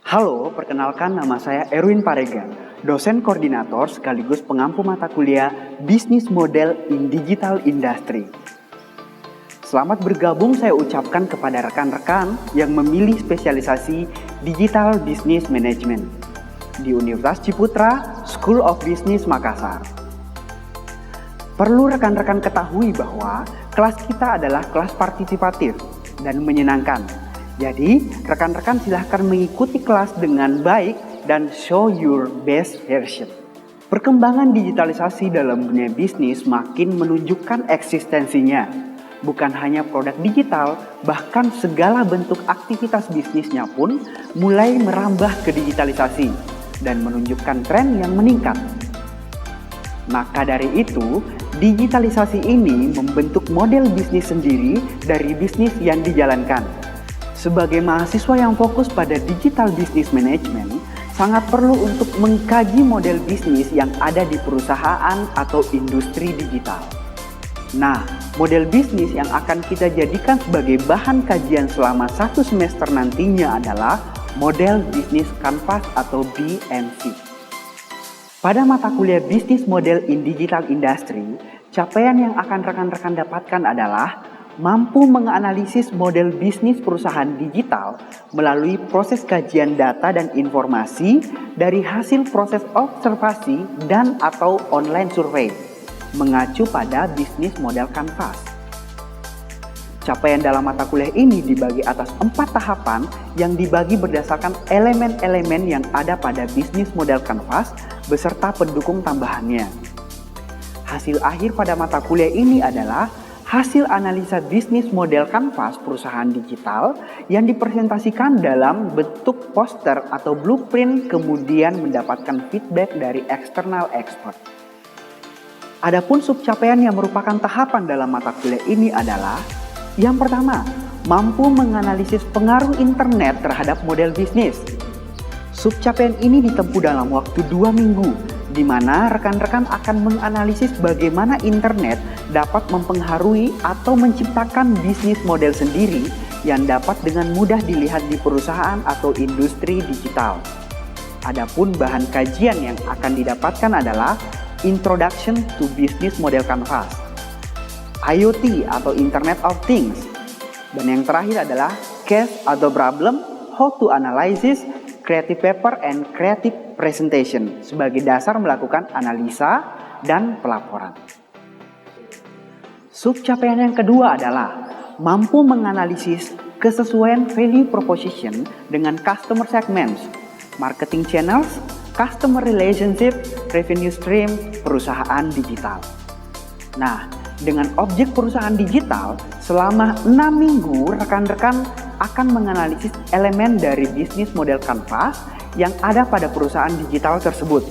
Halo, perkenalkan nama saya Erwin Paregan, dosen koordinator sekaligus pengampu mata kuliah Bisnis Model in Digital Industry. Selamat bergabung saya ucapkan kepada rekan-rekan yang memilih spesialisasi Digital Business Management di Universitas Ciputra School of Business Makassar. Perlu rekan-rekan ketahui bahwa kelas kita adalah kelas partisipatif dan menyenangkan. Jadi, rekan-rekan silahkan mengikuti kelas dengan baik dan show your best version. Perkembangan digitalisasi dalam dunia bisnis makin menunjukkan eksistensinya. Bukan hanya produk digital, bahkan segala bentuk aktivitas bisnisnya pun mulai merambah ke digitalisasi dan menunjukkan tren yang meningkat. Maka dari itu, digitalisasi ini membentuk model bisnis sendiri dari bisnis yang dijalankan. Sebagai mahasiswa yang fokus pada digital business management, sangat perlu untuk mengkaji model bisnis yang ada di perusahaan atau industri digital. Nah, model bisnis yang akan kita jadikan sebagai bahan kajian selama 1 semester nantinya adalah model bisnis kanvas atau BMC. Pada mata kuliah Bisnis Model in Digital Industry, capaian yang akan rekan-rekan dapatkan adalah mampu menganalisis model bisnis perusahaan digital melalui proses kajian data dan informasi dari hasil proses observasi dan atau online survei, mengacu pada bisnis model kanvas. Capaian dalam mata kuliah ini dibagi atas 4 tahapan yang dibagi berdasarkan elemen-elemen yang ada pada bisnis model kanvas beserta pendukung tambahannya. Hasil akhir pada mata kuliah ini adalah hasil analisa bisnis model kanvas perusahaan digital yang dipresentasikan dalam bentuk poster atau blueprint kemudian mendapatkan feedback dari external expert. Adapun subcapaian yang merupakan tahapan dalam mata kuliah ini adalah yang pertama, mampu menganalisis pengaruh internet terhadap model bisnis. Subcapaian ini ditempuh dalam waktu 2 minggu, di mana rekan-rekan akan menganalisis bagaimana internet dapat mempengaruhi atau menciptakan bisnis model sendiri yang dapat dengan mudah dilihat di perusahaan atau industri digital. Adapun bahan kajian yang akan didapatkan adalah Introduction to Business Model Canvas, IoT atau Internet of Things, dan yang terakhir adalah Case atau Problem, How to Analysis, Creative Paper, and Creative Presentation sebagai dasar melakukan analisa dan pelaporan. Subcapaian yang kedua adalah mampu menganalisis kesesuaian value proposition dengan customer segments, marketing channels, customer relationship, revenue stream, perusahaan digital. Nah, dengan objek perusahaan digital, selama 6 minggu rekan-rekan akan menganalisis elemen dari bisnis model kanvas yang ada pada perusahaan digital tersebut.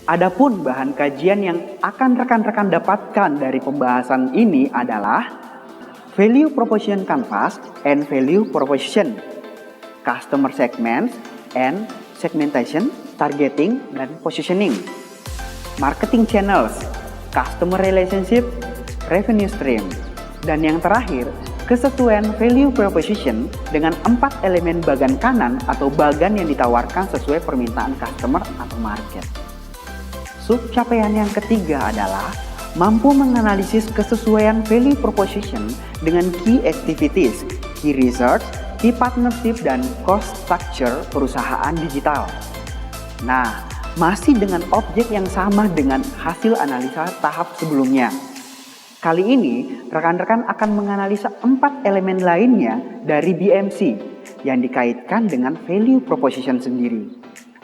Adapun bahan kajian yang akan rekan-rekan dapatkan dari pembahasan ini adalah Value Proposition Canvas and Value Proposition, Customer Segments and Segmentation, Targeting, dan Positioning, Marketing Channels, Customer Relationship, Revenue Stream, dan yang terakhir, kesesuaian value proposition dengan 4 elemen bagan kanan atau bagan yang ditawarkan sesuai permintaan customer atau market. Subcapaian yang ketiga adalah mampu menganalisis kesesuaian value proposition dengan key activities, key research, key partnership, dan cost structure perusahaan digital. Nah, masih dengan objek yang sama dengan hasil analisa tahap sebelumnya. Kali ini, rekan-rekan akan menganalisa 4 elemen lainnya dari BMC yang dikaitkan dengan value proposition sendiri.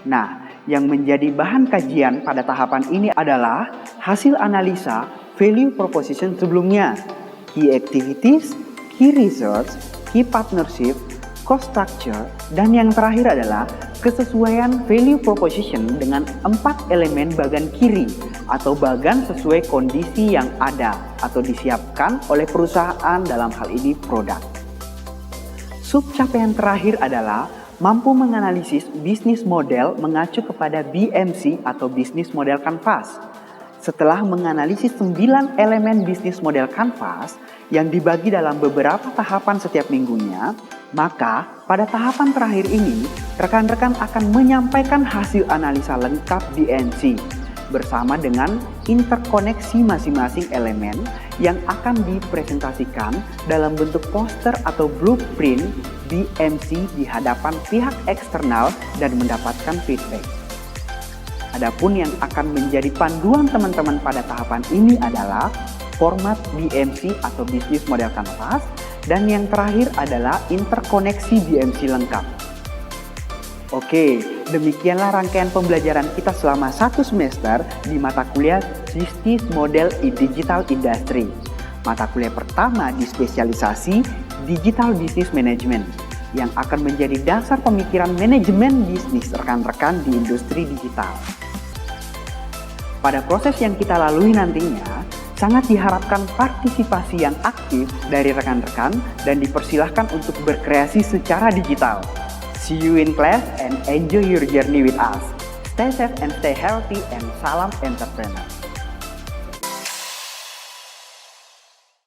Nah, yang menjadi bahan kajian pada tahapan ini adalah hasil analisa value proposition sebelumnya, key activities, key research, key partnership, cost structure, dan yang terakhir adalah kesesuaian value proposition dengan 4 elemen bagan kiri atau bagan sesuai kondisi yang ada atau disiapkan oleh perusahaan, dalam hal ini produk. Subcapaian terakhir adalah mampu menganalisis bisnis model mengacu kepada BMC atau Business Model Canvas. Setelah menganalisis 9 elemen bisnis model kanvas yang dibagi dalam beberapa tahapan setiap minggunya, maka pada tahapan terakhir ini rekan-rekan akan menyampaikan hasil analisa lengkap BMC bersama dengan interkoneksi masing-masing elemen yang akan dipresentasikan dalam bentuk poster atau blueprint BMC di hadapan pihak eksternal dan mendapatkan feedback. Adapun yang akan menjadi panduan teman-teman pada tahapan ini adalah format BMC atau Business Model Canvas, dan yang terakhir adalah interkoneksi BMC lengkap. Oke, demikianlah rangkaian pembelajaran kita selama 1 semester di mata kuliah Business Model in Digital Industry. Mata kuliah pertama di spesialisasi Digital Business Management yang akan menjadi dasar pemikiran manajemen bisnis rekan-rekan di industri digital. Pada proses yang kita lalui nantinya, sangat diharapkan partisipasi yang aktif dari rekan-rekan dan dipersilahkan untuk berkreasi secara digital. See you in class and enjoy your journey with us. Stay safe and stay healthy, and salam entrepreneur.